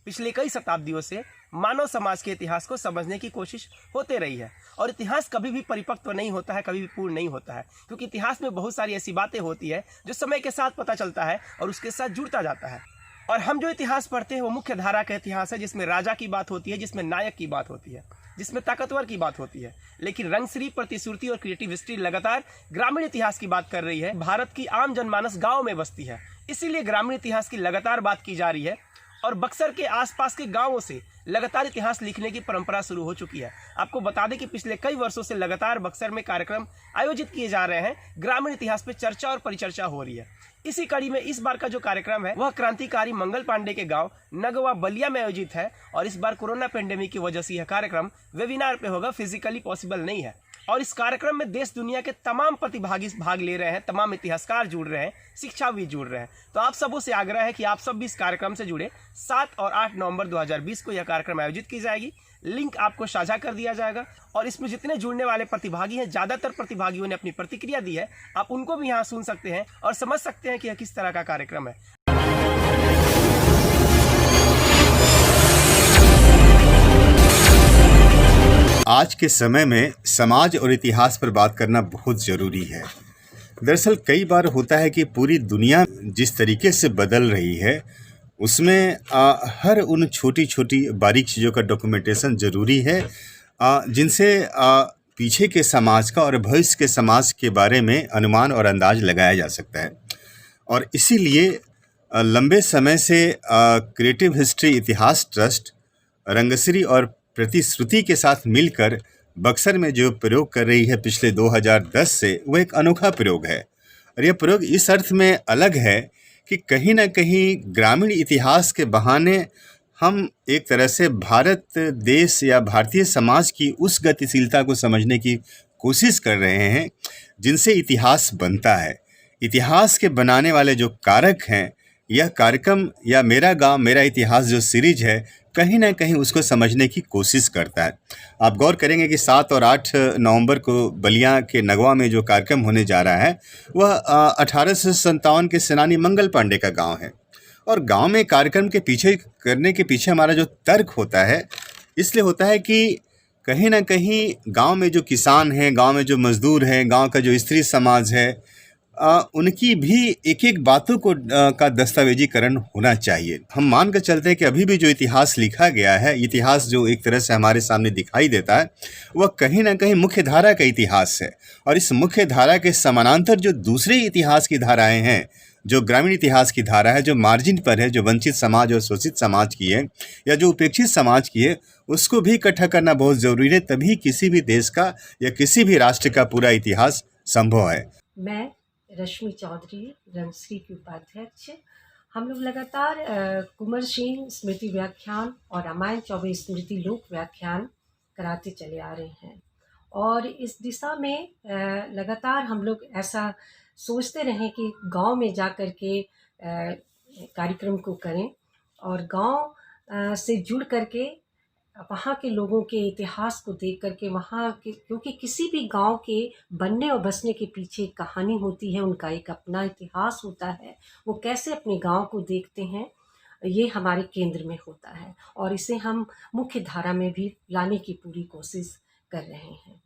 पिछले कई शताब्दियों से मानव समाज के इतिहास को समझने की कोशिश होते रही है। और इतिहास कभी भी परिपक्व नहीं होता है, कभी भी पूर्ण नहीं होता है, क्योंकि इतिहास में बहुत सारी ऐसी बातें होती है जो समय के साथ पता चलता है और उसके साथ जुड़ता जाता है। और हम जो इतिहास पढ़ते हैं वो मुख्य धारा का इतिहास है, जिसमें राजा की बात होती है, जिसमें नायक की बात होती है, जिसमें ताकतवर की बात होती है। लेकिन रंगश्री, प्रतिश्रुति और क्रिएटिव हिस्ट्री लगातार ग्रामीण इतिहास की बात कर रही है। भारत की आम जनमानस गाँव में बसती है, इसीलिए ग्रामीण इतिहास की लगातार बात की जा रही है। और बक्सर के आसपास के गांवों से लगातार इतिहास लिखने की परंपरा शुरू हो चुकी है। आपको बता दें कि पिछले कई वर्षों से लगातार बक्सर में कार्यक्रम आयोजित किए जा रहे हैं, ग्रामीण इतिहास पे चर्चा और परिचर्चा हो रही है। इसी कड़ी में इस बार का जो कार्यक्रम है वह क्रांतिकारी मंगल पांडे के गांव नगवा बलिया में आयोजित है। और इस बार कोरोना पेंडेमिक की वजह से यह कार्यक्रम वेबिनार पे होगा, फिजिकली पॉसिबल नहीं है। और इस कार्यक्रम में देश दुनिया के तमाम प्रतिभागी भाग ले रहे हैं, तमाम इतिहासकार जुड़ रहे हैं, शिक्षाविद जुड़ रहे हैं। तो आप सबों से आग्रह है कि आप सब भी इस कार्यक्रम से जुड़े। 7 और 8 नवंबर 2020 को यह कार्यक्रम आयोजित की जाएगी। लिंक आपको साझा कर दिया जाएगा। और इसमें जितने जुड़ने वाले प्रतिभागी हैं, ज़्यादातर प्रतिभागियों ने अपनी प्रतिक्रिया दी है। आप उनको भी यहाँ सुन सकते हैं और समझ सकते हैं कि यह किस तरह का कार्यक्रम है। आज के समय में समाज और इतिहास पर बात करना बहुत ज़रूरी है। दरअसल कई बार होता है कि पूरी दुनिया जिस तरीके से बदल रही है उसमें हर उन छोटी छोटी बारीक चीज़ों का डॉक्यूमेंटेशन ज़रूरी है, जिनसे पीछे के समाज का और भविष्य के समाज के बारे में अनुमान और अंदाज लगाया जा सकता है। और इसीलिए लंबे समय से क्रिएटिव हिस्ट्री इतिहास ट्रस्ट रंगश्री और प्रतिश्रुति के साथ मिलकर बक्सर में जो प्रयोग कर रही है पिछले 2010 से, वो एक अनोखा प्रयोग है। और यह प्रयोग इस अर्थ में अलग है कि कहीं ना कहीं ग्रामीण इतिहास के बहाने हम एक तरह से भारत देश या भारतीय समाज की उस गतिशीलता को समझने की कोशिश कर रहे हैं जिनसे इतिहास बनता है। इतिहास के बनाने वाले जो कारक हैं, यह कार्यक्रम या मेरा गांव मेरा इतिहास जो सीरीज है कहीं ना कहीं उसको समझने की कोशिश करता है। आप गौर करेंगे कि 7 और 8 नवंबर को बलिया के नगवा में जो कार्यक्रम होने जा रहा है वह 1857 के सेनानी मंगल पांडे का गांव है। और गांव में कार्यक्रम के पीछे करने के पीछे हमारा जो तर्क होता है, इसलिए होता है कि कहीं ना कहीं गांव में जो किसान हैं, गांव में जो मजदूर हैं, गांव का जो स्त्री समाज है, उनकी भी एक एक बातों को का दस्तावेजीकरण होना चाहिए। हम मान कर चलते हैं कि अभी भी जो इतिहास लिखा गया है, इतिहास जो एक तरह से हमारे सामने दिखाई देता है, वह कहीं ना कहीं मुख्य धारा का इतिहास है। और इस मुख्य धारा के समानांतर जो दूसरे इतिहास की धाराएं हैं, जो ग्रामीण इतिहास की धारा है, जो मार्जिन पर है, जो वंचित समाज और शोषित समाज की है या जो उपेक्षित समाज की है, उसको भी इकट्ठा करना बहुत ज़रूरी है। तभी किसी भी देश का या किसी भी राष्ट्र का पूरा इतिहास संभव है। मैं रश्मि चौधरी, रंगश्री की उपाध्यक्ष। हम लोग लगातार कुंवर सिंह स्मृति व्याख्यान और रामायण चौबे स्मृति लोक व्याख्यान कराते चले आ रहे हैं। और इस दिशा में लगातार हम लोग ऐसा सोचते रहें कि गांव में जा कर के कार्यक्रम को करें और गांव से जुड़ करके वहाँ के लोगों के इतिहास को देख करके वहाँ के, क्योंकि किसी भी गांव के बनने और बसने के पीछे एक कहानी होती है, उनका एक अपना इतिहास होता है, वो कैसे अपने गांव को देखते हैं, ये हमारे केंद्र में होता है। और इसे हम मुख्य धारा में भी लाने की पूरी कोशिश कर रहे हैं।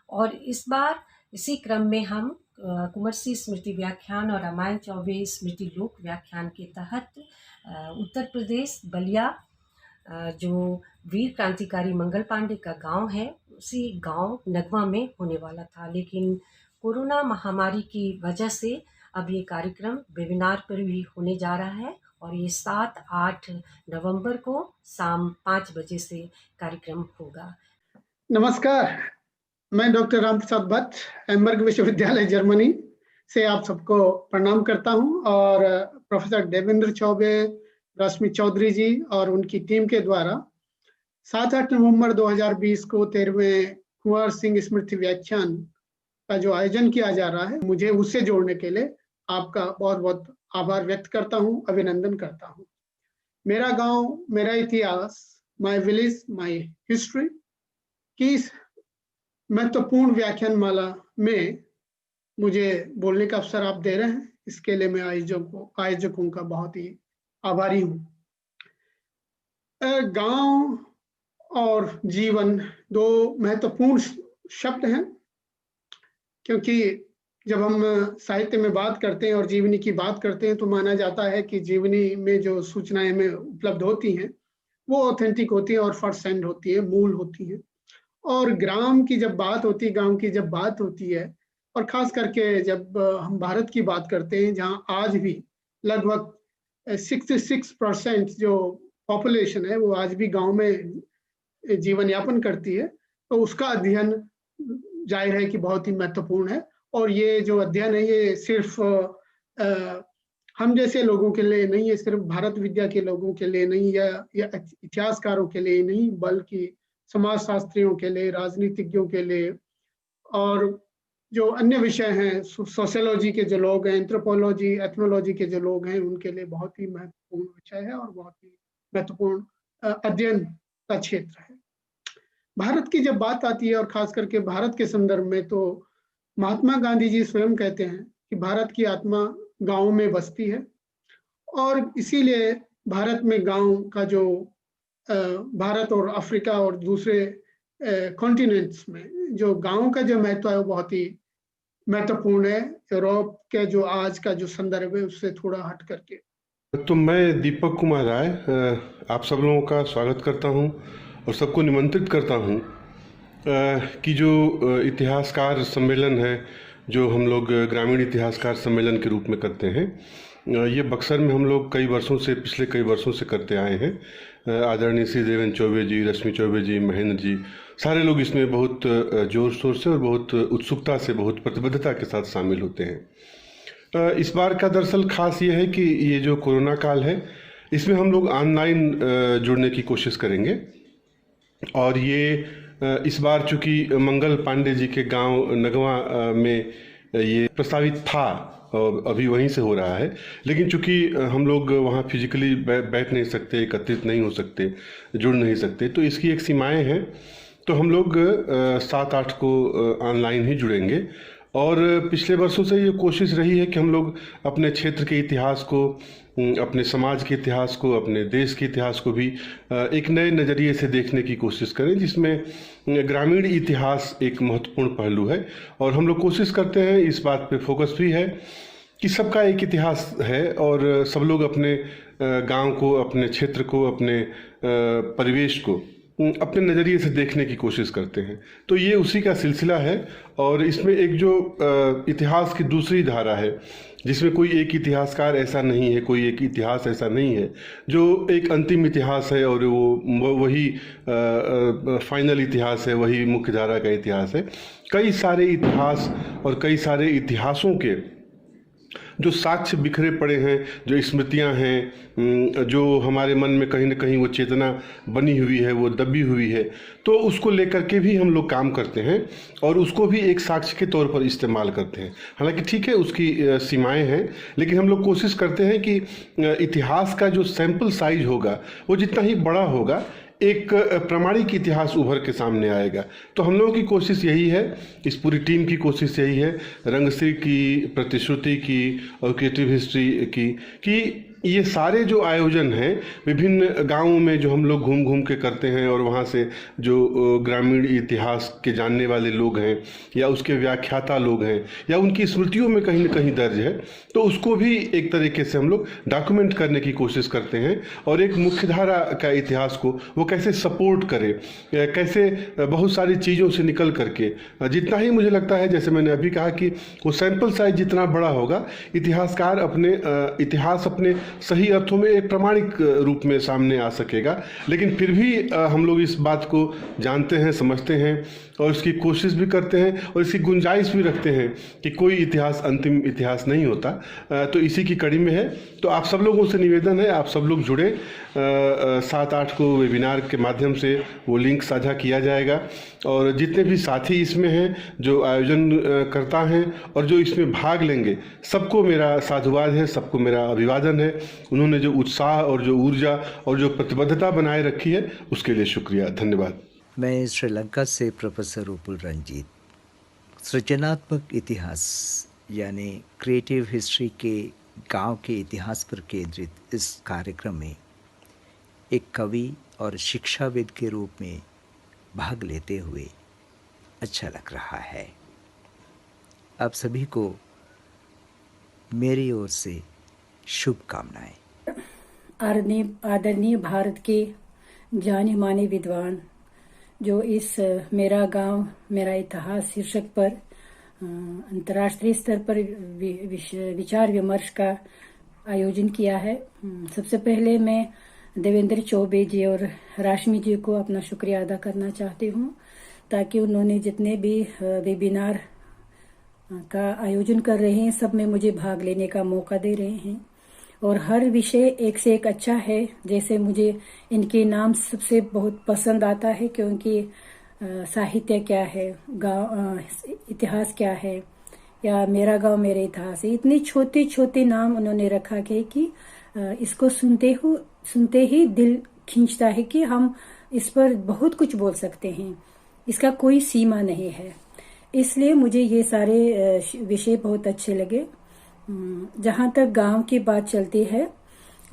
और इस बार इसी क्रम में हम कुंवर सिंह स्मृति व्याख्यान और रामायण चौबे स्मृति लोक व्याख्यान के तहत उत्तर प्रदेश बलिया जो वीर क्रांतिकारी मंगल पांडे का गांव है, उसी गांव नगवा में होने वाला था। लेकिन कोरोना महामारी की वजह से अब ये कार्यक्रम वेबिनार पर भी होने जा रहा है और ये 7-8 नवंबर को शाम 5 बजे से कार्यक्रम होगा। नमस्कार, मैं डॉक्टर राम प्रसाद भट्ट, एम्बर्ग विश्वविद्यालय जर्मनी से आप सबको प्रणाम करता हूं। और प्रोफेसर देवेंद्र चौबे, रश्मि चौधरी जी और उनकी टीम के द्वारा 7-8 नवंबर 2020 को 13वें कुंवर सिंह स्मृति व्याख्यान का जो आयोजन किया जा रहा है, मुझे उससे जोड़ने के लिए आपका बहुत बहुत आभार व्यक्त करता हूं, अभिनंदन करता हूं। मेरा गांव मेरा इतिहास, माय विलेज माय हिस्ट्री की महत्वपूर्ण व्याख्यानमाला में मुझे बोलने का अवसर आप दे रहे हैं, इसके लिए मैं आयोजकों का बहुत ही आभारी हूं। गांव और जीवन दो महत्वपूर्ण शब्द हैं, क्योंकि जब हम साहित्य में बात करते हैं और जीवनी की बात करते हैं तो माना जाता है कि जीवनी में जो सूचनाएं हमें उपलब्ध होती हैं वो ऑथेंटिक होती है और फर्स्ट हैंड होती है, मूल होती है। और ग्राम की जब बात होती है, गांव की जब बात होती है, और खास करके जब हम भारत की बात करते हैं जहां आज भी लगभग 66% जो पॉपुलेशन है वो आज भी गांव में जीवन यापन करती है, तो उसका अध्ययन जाहिर है कि बहुत ही महत्वपूर्ण है। और ये जो अध्ययन है ये सिर्फ हम जैसे लोगों के लिए नहीं है, सिर्फ भारत विद्या के लोगों के लिए नहीं या इतिहासकारों के लिए नहीं, बल्कि समाजशास्त्रियों के लिए, राजनीतिज्ञों के लिए, और जो अन्य विषय हैं, सोशियोलॉजी के जो लोग हैं, एंथ्रोपोलॉजी, एथनोलॉजी के जो लोग हैं, उनके लिए बहुत ही महत्वपूर्ण विषय है और बहुत ही महत्वपूर्ण अध्ययन का क्षेत्र है। भारत की जब बात आती है और खास करके भारत के संदर्भ में, तो महात्मा गांधी जी स्वयं कहते हैं कि भारत की आत्मा गांव में बसती है, और इसीलिए भारत में गांव का जो भारत और अफ्रीका और दूसरे कॉन्टिनेंट्स में जो गांव का जो महत्व है वो बहुत ही महत्वपूर्ण है, यूरोप के जो आज का जो संदर्भ है उससे थोड़ा हट करके। तो मैं दीपक कुमार राय आप सब लोगों का स्वागत करता हूं और सबको निमंत्रित करता हूं कि जो इतिहासकार सम्मेलन है जो हम लोग ग्रामीण इतिहासकार सम्मेलन के रूप में करते हैं, ये बक्सर में हम लोग पिछले कई वर्षों से करते आए हैं। आदरणीय श्री देवेंद्र चौबे जी, रश्मि चौबे जी, महेंद्र जी, सारे लोग इसमें बहुत जोर शोर से और बहुत उत्सुकता से, बहुत प्रतिबद्धता के साथ शामिल होते हैं। इस बार का दरअसल खास ये है कि ये जो कोरोना काल है इसमें हम लोग ऑनलाइन जुड़ने की कोशिश करेंगे, और ये इस बार चूँकि मंगल पांडे जी के गांव नगवा में ये प्रस्तावित था और अभी वहीं से हो रहा है, लेकिन चूंकि हम लोग वहाँ फिजिकली बैठ नहीं सकते, एकत्रित नहीं हो सकते, जुड़ नहीं सकते, तो इसकी एक सीमाएं हैं। तो हम लोग 7-8 को ऑनलाइन ही जुड़ेंगे। और पिछले वर्षों से ये कोशिश रही है कि हम लोग अपने क्षेत्र के इतिहास को, अपने समाज के इतिहास को, अपने देश के इतिहास को भी एक नए नज़रिए से देखने की कोशिश करें, जिसमें ग्रामीण इतिहास एक महत्वपूर्ण पहलू है। और हम लोग कोशिश करते हैं, इस बात पे फोकस भी है कि सबका एक इतिहास है और सब लोग अपने गांव को, अपने क्षेत्र को, अपने परिवेश को अपने नज़रिए से देखने की कोशिश करते हैं। तो ये उसी का सिलसिला है। और इसमें एक जो इतिहास की दूसरी धारा है, जिसमें कोई एक इतिहासकार ऐसा नहीं है, कोई एक इतिहास ऐसा नहीं है जो एक अंतिम इतिहास है और वो वही फाइनल इतिहास है, वही मुख्य धारा का इतिहास है। कई सारे इतिहास और कई सारे इतिहासों के जो साक्ष्य बिखरे पड़े हैं, जो स्मृतियां हैं, जो हमारे मन में कहीं ना कहीं वो चेतना बनी हुई है, वो दबी हुई है, तो उसको लेकर के भी हम लोग काम करते हैं और उसको भी एक साक्ष्य के तौर पर इस्तेमाल करते हैं। हालांकि ठीक है, उसकी सीमाएं हैं, लेकिन हम लोग कोशिश करते हैं कि इतिहास का जो सैंपल साइज होगा वो जितना ही बड़ा होगा, एक प्रामाणिक इतिहास उभर के सामने आएगा। तो हम लोगों की कोशिश यही है, इस पूरी टीम की कोशिश यही है, रंगश्री की, प्रतिश्रुति की और क्रिएटिव हिस्ट्री की, कि ये सारे जो आयोजन हैं विभिन्न गांवों में जो हम लोग घूम घूम के करते हैं, और वहाँ से जो ग्रामीण इतिहास के जानने वाले लोग हैं या उसके व्याख्याता लोग हैं या उनकी स्मृतियों में कहीं न कहीं दर्ज है, तो उसको भी एक तरीके से हम लोग डॉक्यूमेंट करने की कोशिश करते हैं। और एक मुख्यधारा का इतिहास को वो कैसे सपोर्ट करे, कैसे बहुत सारी चीज़ों से निकल करके, जितना ही मुझे लगता है, जैसे मैंने अभी कहा कि वो सैंपल साइज जितना बड़ा होगा, इतिहासकार अपने इतिहास अपने सही अर्थों में एक प्रामाणिक रूप में सामने आ सकेगा। लेकिन फिर भी हम लोग इस बात को जानते हैं, समझते हैं और इसकी कोशिश भी करते हैं और इसकी गुंजाइश भी रखते हैं कि कोई इतिहास अंतिम इतिहास नहीं होता। तो इसी की कड़ी में है। तो आप सब लोगों से निवेदन है, आप सब लोग जुड़े। 7-8 को वेबिनार के माध्यम से वो लिंक साझा किया जाएगा, और जितने भी साथी इसमें हैं, जो आयोजन करता हैं और जो इसमें भाग लेंगे, सबको मेरा साधुवाद है, सबको मेरा अभिवादन है। उन्होंने जो उत्साह और जो ऊर्जा और जो प्रतिबद्धता बनाए रखी है, उसके लिए शुक्रिया, धन्यवाद। मैं श्रीलंका से प्रोफेसर रूपुल रंजीत। सृजनात्मक इतिहास यानी क्रिएटिव हिस्ट्री के गांव के इतिहास पर केंद्रित इस कार्यक्रम में एक कवि और शिक्षाविद के रूप में भाग लेते हुए अच्छा लग रहा है। आप सभी को मेरी ओर से शुभकामनाएं। आदरणीय भारत के जाने माने विद्वान जो इस मेरा गांव मेरा इतिहास शीर्षक पर अंतर्राष्ट्रीय स्तर पर विचार विमर्श का आयोजन किया है। सबसे पहले मैं देवेंद्र चौबे जी और राशमी जी को अपना शुक्रिया अदा करना चाहती हूँ, ताकि उन्होंने जितने भी वेबिनार का आयोजन कर रहे हैं सब में मुझे भाग लेने का मौका दे रहे हैं और हर विषय एक से एक अच्छा है। जैसे मुझे इनके नाम सबसे बहुत पसंद आता है, क्योंकि साहित्य क्या है, गाँव इतिहास क्या है, या मेरा गांव मेरे इतिहास है। इतने छोटे छोटे नाम उन्होंने रखा है कि इसको सुनते ही दिल खींचता है कि हम इस पर बहुत कुछ बोल सकते हैं, इसका कोई सीमा नहीं है। इसलिए मुझे ये सारे विषय बहुत अच्छे लगे। जहाँ तक गांव की बात चलती है,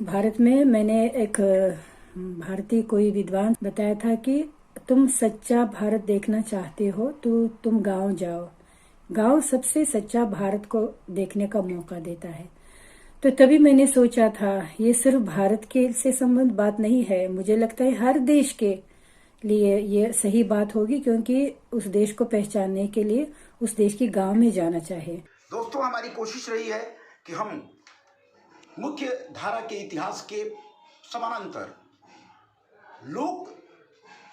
भारत में मैंने एक भारतीय कोई विद्वान बताया था कि तुम सच्चा भारत देखना चाहते हो तो तुम गांव जाओ। गांव सबसे सच्चा भारत को देखने का मौका देता है। तो तभी मैंने सोचा था ये सिर्फ भारत के से संबंध बात नहीं है, मुझे लगता है हर देश के लिए ये सही बात होगी, क्योंकि उस देश को पहचानने के लिए उस देश की गांव में जाना चाहिए। दोस्तों, हमारी कोशिश रही है कि हम मुख्य धारा के इतिहास के समानांतर लोक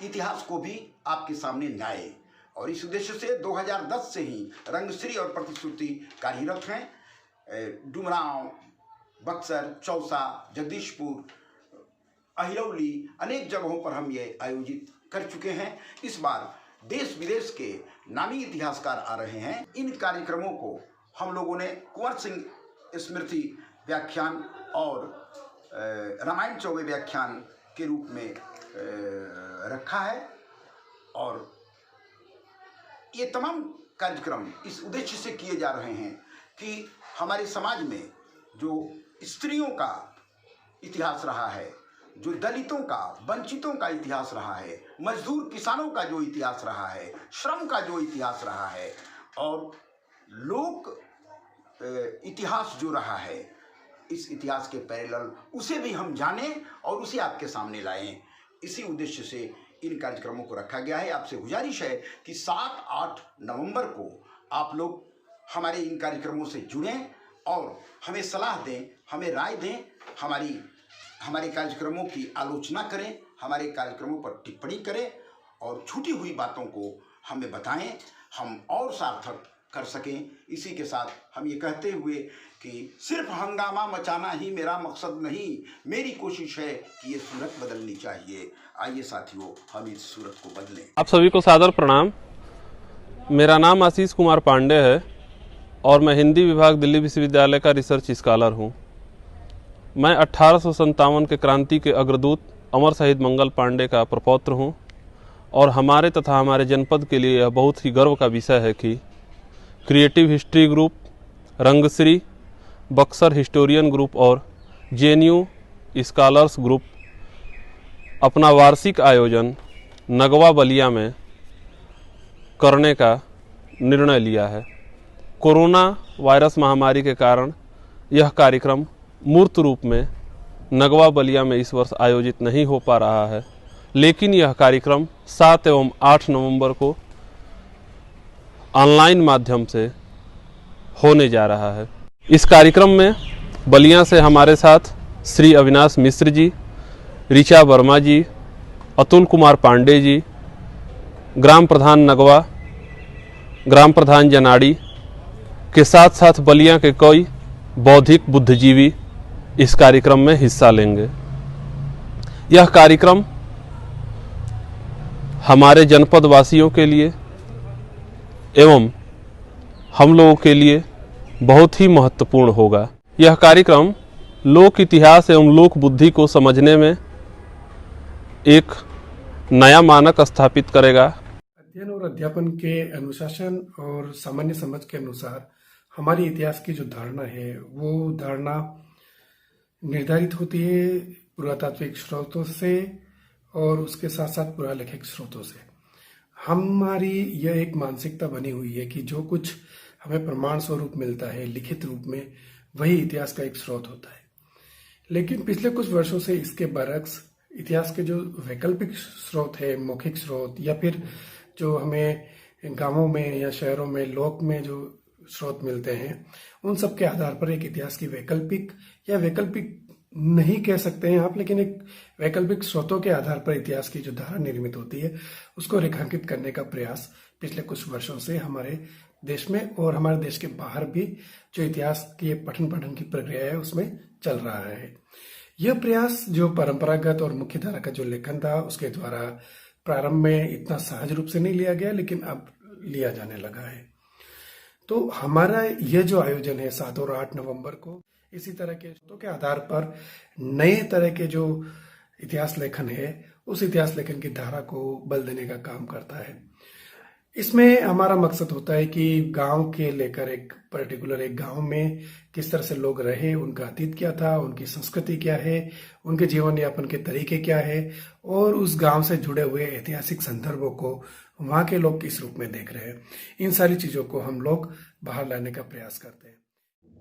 इतिहास को भी आपके सामने लाए, और इस उद्देश्य से 2010 से ही रंगश्री और प्रतिश्रुति कार्यरत हैं। डुमरांव, बक्सर, चौसा, जगदीशपुर, अहिरौली अनेक जगहों पर हम ये आयोजित कर चुके हैं। इस बार देश विदेश के नामी इतिहासकार आ रहे हैं। इन कार्यक्रमों को हम लोगों ने कुंवर सिंह स्मृति व्याख्यान और रामायण चौबे व्याख्यान के रूप में रखा है, और ये तमाम कार्यक्रम इस उद्देश्य से किए जा रहे हैं कि हमारे समाज में जो स्त्रियों का इतिहास रहा है, जो दलितों का, वंचितों का इतिहास रहा है, मजदूर किसानों का जो इतिहास रहा है, श्रम का जो इतिहास रहा है, और लोक इतिहास जो रहा है, इस इतिहास के पैरेलल उसे भी हम जानें और उसे आपके सामने लाएं। इसी उद्देश्य से इन कार्यक्रमों को रखा गया है। आपसे गुजारिश है कि 7-8 नवंबर को आप लोग हमारे इन कार्यक्रमों से जुड़ें और हमें सलाह दें, हमें राय दें, हमारे कार्यक्रमों की आलोचना करें, हमारे कार्यक्रमों पर टिप्पणी करें और छूटी हुई बातों को हमें बताएं, हम और सार्थक कर सकें। इसी के साथ हम ये कहते हुए कि सिर्फ हंगामा मचाना ही मेरा मकसद नहीं, मेरी कोशिश है कि ये सूरत बदलनी चाहिए। आइए साथियों, हम इस सूरत को बदलें। आप सभी को सादर प्रणाम। मेरा नाम आशीष कुमार पांडे है और मैं हिंदी विभाग दिल्ली विश्वविद्यालय का रिसर्च स्कॉलर हूँ। मैं 1857 के क्रांति के अग्रदूत अमर शहीद मंगल पांडे का प्रपौत्र हूँ, और हमारे तथा हमारे जनपद के लिए यह बहुत ही गर्व का विषय है कि creative history group, Rangshri, Buxar historian group और जेएनयू स्कॉलर्स ग्रुप अपना वार्षिक आयोजन नगवा बलिया में करने का निर्णय लिया है। कोरोना वायरस महामारी के कारण यह कार्यक्रम मूर्त रूप में नगवा बलिया में इस वर्ष आयोजित नहीं हो पा रहा है, लेकिन यह कार्यक्रम 7 एवं 8 नवंबर को ऑनलाइन माध्यम से होने जा रहा है। इस कार्यक्रम में बलिया से हमारे साथ श्री अविनाश मिश्र जी, ऋचा वर्मा जी, अतुल कुमार पांडे जी, ग्राम प्रधान नगवा, ग्राम प्रधान जनाड़ी के साथ साथ बलिया के कई बौद्धिक बुद्धिजीवी इस कार्यक्रम में हिस्सा लेंगे। यह कार्यक्रम हमारे जनपद वासियों के लिए एवं हम लोगों के लिए बहुत ही महत्वपूर्ण होगा। यह कार्यक्रम लोक इतिहास एवं लोक बुद्धि को समझने में एक नया मानक स्थापित करेगा। अध्ययन और अध्यापन के अनुशासन और सामान्य समझ के अनुसार हमारे इतिहास की जो धारणा है वो धारणा निर्धारित होती है पुरातात्विक स्रोतों से और उसके साथ साथ पुरालेखिक स्रोतों से। हमारी यह एक मानसिकता बनी हुई है कि जो कुछ हमें प्रमाण स्वरूप मिलता है लिखित रूप में, वही इतिहास का एक स्रोत होता है। लेकिन पिछले कुछ वर्षों से इसके बरक्स इतिहास के जो वैकल्पिक स्रोत है, मौखिक स्रोत, या फिर जो हमें गांवों में या शहरों में लोक में जो स्रोत मिलते हैं, उन सब के आधार पर एक इतिहास की वैकल्पिक या वैकल्पिक नहीं कह सकते हैं आप, लेकिन एक वैकल्पिक स्रोतों के आधार पर इतिहास की जो धारा निर्मित होती है उसको रेखांकित करने का प्रयास पिछले कुछ वर्षों से हमारे देश में और हमारे देश के बाहर भी जो इतिहास की पठन पाठन की प्रक्रिया है उसमें चल रहा है। यह प्रयास जो परंपरागत और मुख्य धारा का जो लेखन था उसके द्वारा प्रारंभ में इतना सहज रूप से नहीं लिया गया, लेकिन अब लिया जाने लगा है। तो हमारा यह जो आयोजन है 7 और 8 नवंबर को, इसी तरह के स्रोतों के आधार पर नए तरह के जो इतिहास लेखन है उस इतिहास लेखन की धारा को बल देने का काम करता है। इसमें हमारा मकसद होता है कि गांव के लेकर एक पर्टिकुलर एक गांव में किस तरह से लोग रहे, उनका अतीत क्या था, उनकी संस्कृति क्या है, उनके जीवन यापन के तरीके क्या है, और उस गांव से जुड़े हुए ऐतिहासिक संदर्भों को वहाँ के लोग किस रूप में देख रहे हैं, इन सारी चीज़ों को हम लोग बाहर लाने का प्रयास करते हैं।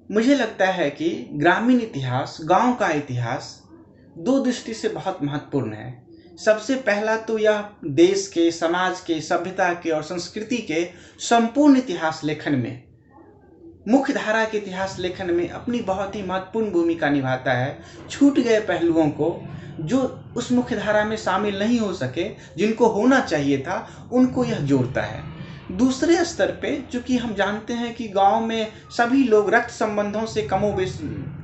मुझे लगता है कि ग्रामीण इतिहास, गांव का इतिहास दो दृष्टि से बहुत महत्वपूर्ण है। सबसे पहला तो यह देश के, समाज के, सभ्यता के और संस्कृति के संपूर्ण इतिहास लेखन में, मुख्य धारा के इतिहास लेखन में अपनी बहुत ही महत्वपूर्ण भूमिका निभाता है। छूट गए पहलुओं को जो उस मुख्य धारा में शामिल नहीं हो सके, जिनको होना चाहिए था, उनको यह जोड़ता है। दूसरे स्तर पे चूंकि हम जानते हैं कि गांव में सभी लोग रक्त संबंधों से कमोबेश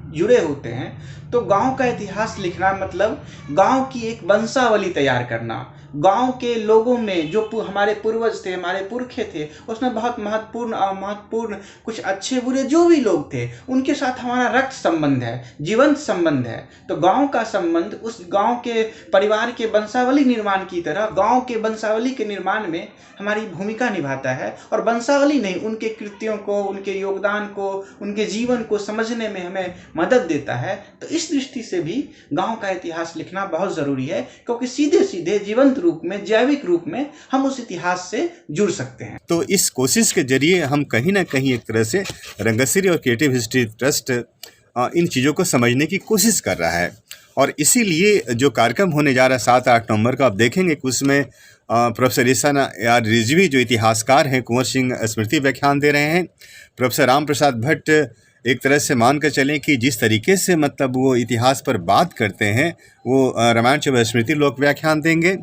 जुड़े होते हैं, तो गांव का इतिहास लिखना मतलब गांव की एक वंशावली तैयार करना। गांव के लोगों में जो हमारे पूर्वज थे, हमारे पुरखे थे, उसमें बहुत महत्वपूर्ण अमहत्वपूर्ण कुछ अच्छे बुरे जो भी लोग थे, उनके साथ हमारा रक्त संबंध है, जीवंत संबंध है। तो गांव का संबंध उस गांव के परिवार के वंशावली निर्माण की तरह गांव के वंशावली के निर्माण में हमारी भूमिका निभाता है, और वंशावली नहीं, उनके कृत्यों को, उनके योगदान को, उनके जीवन को समझने में हमें मदद देता है। तो इस दृष्टि से भी गांव का इतिहास लिखना बहुत जरूरी है, क्योंकि सीधे सीधे जीवंत रूप में, जैविक रूप में हम उस इतिहास से जुड़ सकते हैं। तो इस कोशिश के जरिए हम कहीं ना कहीं एक तरह से रंगश्री और क्रिएटिव हिस्ट्री ट्रस्ट इन चीज़ों को समझने की कोशिश कर रहा है, और इसीलिए जो कार्यक्रम होने जा रहा है 7-8 नवंबर को, आप देखेंगे कि उसमें प्रोफेसर ईसान यार रिजवी जो इतिहासकार हैं, कुंवर सिंह स्मृति व्याख्यान दे रहे हैं। प्रोफेसर राम प्रसाद भट्ट एक तरह से मान कर चलें कि जिस तरीके से मतलब वो इतिहास पर बात करते हैं, वो रामायण चौबे स्मृति लोक व्याख्यान देंगे।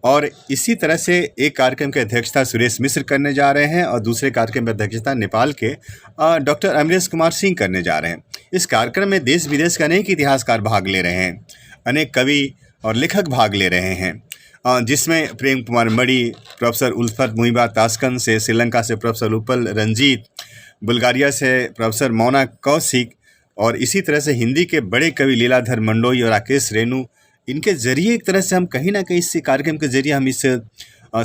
और इसी तरह से एक कार्यक्रम की अध्यक्षता सुरेश मिश्र करने जा रहे हैं, और दूसरे कार्यक्रम की अध्यक्षता नेपाल के डॉक्टर अमरेश कुमार सिंह करने जा रहे हैं। इस कार्यक्रम में देश विदेश के अनेक इतिहासकार भाग ले रहे हैं, अनेक कवि और लेखक भाग ले रहे हैं, जिसमें प्रेम कुमार मणि, प्रोफेसर उल्फत मुहिबा तास्कन से, श्रीलंका से प्रोफेसर उपल रंजीत, बुल्गारिया से प्रोफेसर मोना कौशिक, और इसी तरह से हिंदी के बड़े कवि लीलाधर मंडोई और राकेश रेणु, इनके जरिए एक तरह से हम कहीं ना कहीं इस कार्यक्रम के जरिए हम इस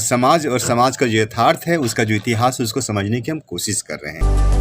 समाज और समाज का जो यथार्थ है, उसका जो इतिहास है, उसको समझने की हम कोशिश कर रहे हैं।